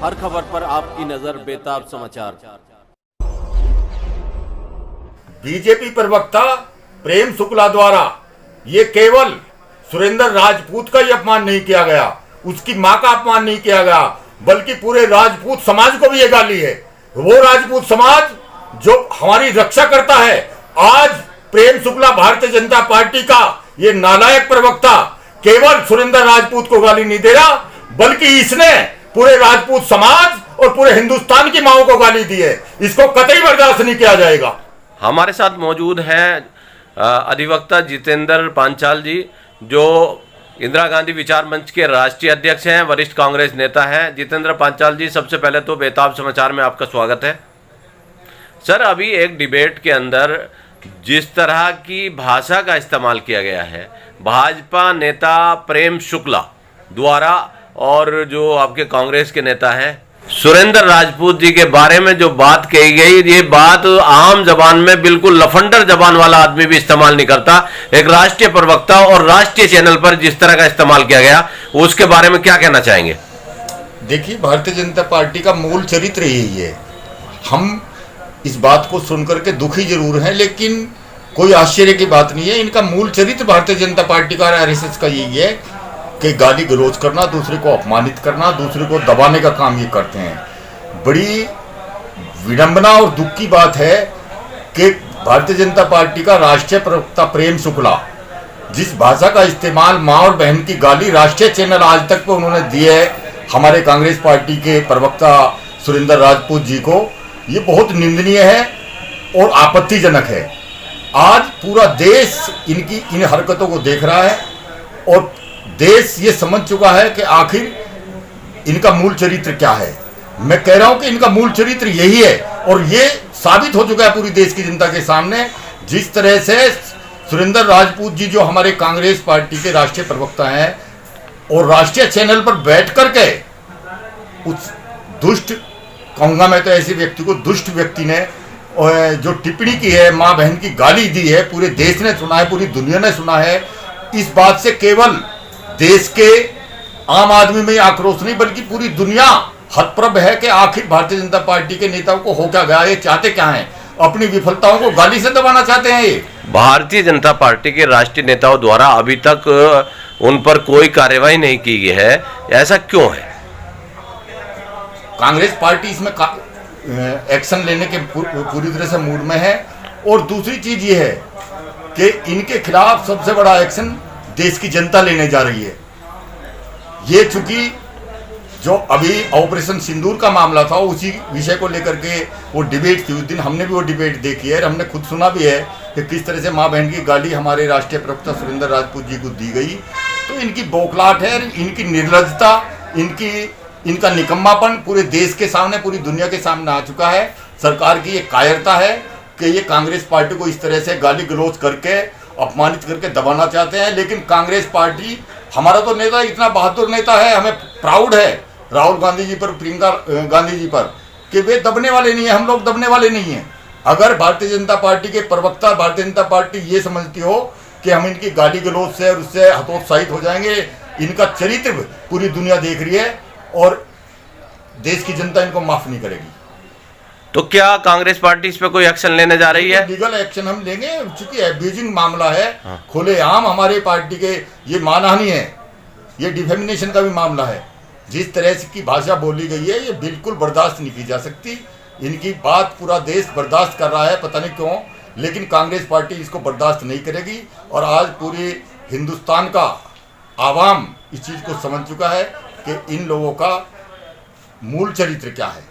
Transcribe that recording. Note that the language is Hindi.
हर खबर पर आपकी नजर बेताब समाचार। बीजेपी प्रवक्ता प्रेम शुक्ला द्वारा ये केवल सुरेंद्र राजपूत का ही अपमान नहीं किया गया, उसकी मां का अपमान नहीं किया गया, बल्कि पूरे राजपूत समाज को भी ये गाली है। वो राजपूत समाज जो हमारी रक्षा करता है, आज प्रेम शुक्ला भारतीय जनता पार्टी का ये नालायक प्रवक्ता केवल सुरेंद्र राजपूत को गाली नहीं दे रहा, बल्कि इसने पूरे राजपूत समाज और पूरे हिंदुस्तान की माओं को गाली दी है। इसको कतई बर्दाश्त नहीं किया जाएगा। हमारे साथ मौजूद हैं अधिवक्ता जितेंद्र पांचाल जी, जो इंदिरा गांधी विचार मंच के राष्ट्रीय अध्यक्ष हैं, वरिष्ठ कांग्रेस नेता हैं। जितेंद्र पांचाल जी, सबसे पहले तो बेताब समाचार में आपका स्वागत है। सर, अभी एक डिबेट के अंदर जिस तरह की भाषा का इस्तेमाल किया गया है भाजपा नेता प्रेम शुक्ला द्वारा, और जो आपके कांग्रेस के नेता हैं सुरेंद्र राजपूत जी के बारे में जो बात कही गई, ये बात आम जबान में बिल्कुल लफंडर जबान वाला आदमी भी इस्तेमाल नहीं करता। एक राष्ट्रीय प्रवक्ता और राष्ट्रीय चैनल पर जिस तरह का इस्तेमाल किया गया, उसके बारे में क्या कहना चाहेंगे? देखिए, भारतीय जनता पार्टी का मूल चरित्र यही है। हम इस बात को सुनकर के दुखी जरूर हैं, लेकिन कोई आश्चर्य की बात नहीं है। इनका मूल चरित्र भारतीय जनता पार्टी का और आरएसएस का यही है कि गाली गलौज करना, दूसरे को अपमानित करना, दूसरे को दबाने का काम ये करते हैं। बड़ी विडंबना और दुख की बात है कि भारतीय जनता पार्टी का राष्ट्रीय प्रवक्ता प्रेम शुक्ला जिस भाषा का इस्तेमाल माँ और बहन की गाली राष्ट्रीय चैनल आज तक पे उन्होंने दी है हमारे कांग्रेस पार्टी के प्रवक्ता सुरेंद्र राजपूत जी को, ये बहुत निंदनीय है और आपत्तिजनक है। आज पूरा देश इनकी इन हरकतों को देख रहा है और देश ये समझ चुका है कि आखिर इनका मूल चरित्र क्या है। मैं कह रहा हूं कि इनका मूल चरित्र यही है और ये साबित हो चुका है पूरी देश की जनता के सामने। जिस तरह से सुरेंद्र राजपूत जी, जो हमारे कांग्रेस पार्टी के राष्ट्रीय प्रवक्ता हैं, और राष्ट्रीय चैनल पर बैठ करके उस दुष्ट, कहूंगा मैं तो ऐसे व्यक्ति को, दुष्ट व्यक्ति ने जो टिप्पणी की है, माँ बहन की गाली दी है, पूरे देश ने सुना है, पूरी दुनिया ने सुना है। इस बात से केवल देश के आम आदमी में आक्रोश नहीं, बल्कि पूरी दुनिया हतप्रभ है कि आखिर भारतीय जनता पार्टी के नेताओं को हो क्या गया, ये चाहते क्या हैं? अपनी विफलताओं को गाली से दबाना चाहते हैं। ये भारतीय जनता पार्टी के राष्ट्रीय नेताओं द्वारा अभी तक उन पर कोई कार्रवाई नहीं की गई है, ऐसा क्यों है? कांग्रेस पार्टी इसमें एक्शन लेने के पूरी तरह से मूड में है। और दूसरी चीज ये है कि इनके खिलाफ सबसे बड़ा एक्शन देश की जनता लेने जा रही है। ये चूंकि जो अभी ऑपरेशन सिंदूर का मामला था, उसी विषय को लेकर के वो डिबेट थी उस दिन, हमने भी वो डिबेट देखी है और हमने खुद सुना भी है कि किस तरह से माँ बहन की गाली हमारे राष्ट्रीय प्रवक्ता सुरेंद्र राजपूत जी को दी गई। तो इनकी बौखलाहट है, इनकी निर्लज्जता, इनका निकम्मापन पूरे देश के सामने, पूरी दुनिया के सामने आ चुका है। सरकार की ये कायरता है कि ये कांग्रेस पार्टी को इस तरह से गाली गलौज करके, अपमानित करके दबाना चाहते हैं। लेकिन कांग्रेस पार्टी, हमारा तो नेता इतना बहादुर नेता है, हमें प्राउड है राहुल गांधी जी पर, प्रियंका गांधी जी पर, कि वे दबने वाले नहीं है, हम लोग दबने वाले नहीं हैं। अगर भारतीय जनता पार्टी के प्रवक्ता, भारतीय जनता पार्टी ये समझती हो कि हम इनकी गाली गलौज से और उससे हतोत्साहित हो जाएंगे, इनका चरित्र पूरी दुनिया देख रही है और देश की जनता इनको माफ नहीं करेगी। तो क्या कांग्रेस पार्टी इस पे कोई एक्शन लेने जा रही है? लीगल एक्शन हम लेंगे, चूंकि एब्यूजिंग मामला है, खुलेआम हमारे पार्टी के ये मानहानि है, ये डिफेमिनेशन का भी मामला है। जिस तरह की भाषा बोली गई है, ये बिल्कुल बर्दाश्त नहीं की जा सकती। इनकी बात पूरा देश बर्दाश्त कर रहा है, पता नहीं क्यों, लेकिन कांग्रेस पार्टी इसको बर्दाश्त नहीं करेगी। और आज पूरे हिंदुस्तान का आवाम इस चीज को समझ चुका है कि इन लोगों का मूल चरित्र क्या है।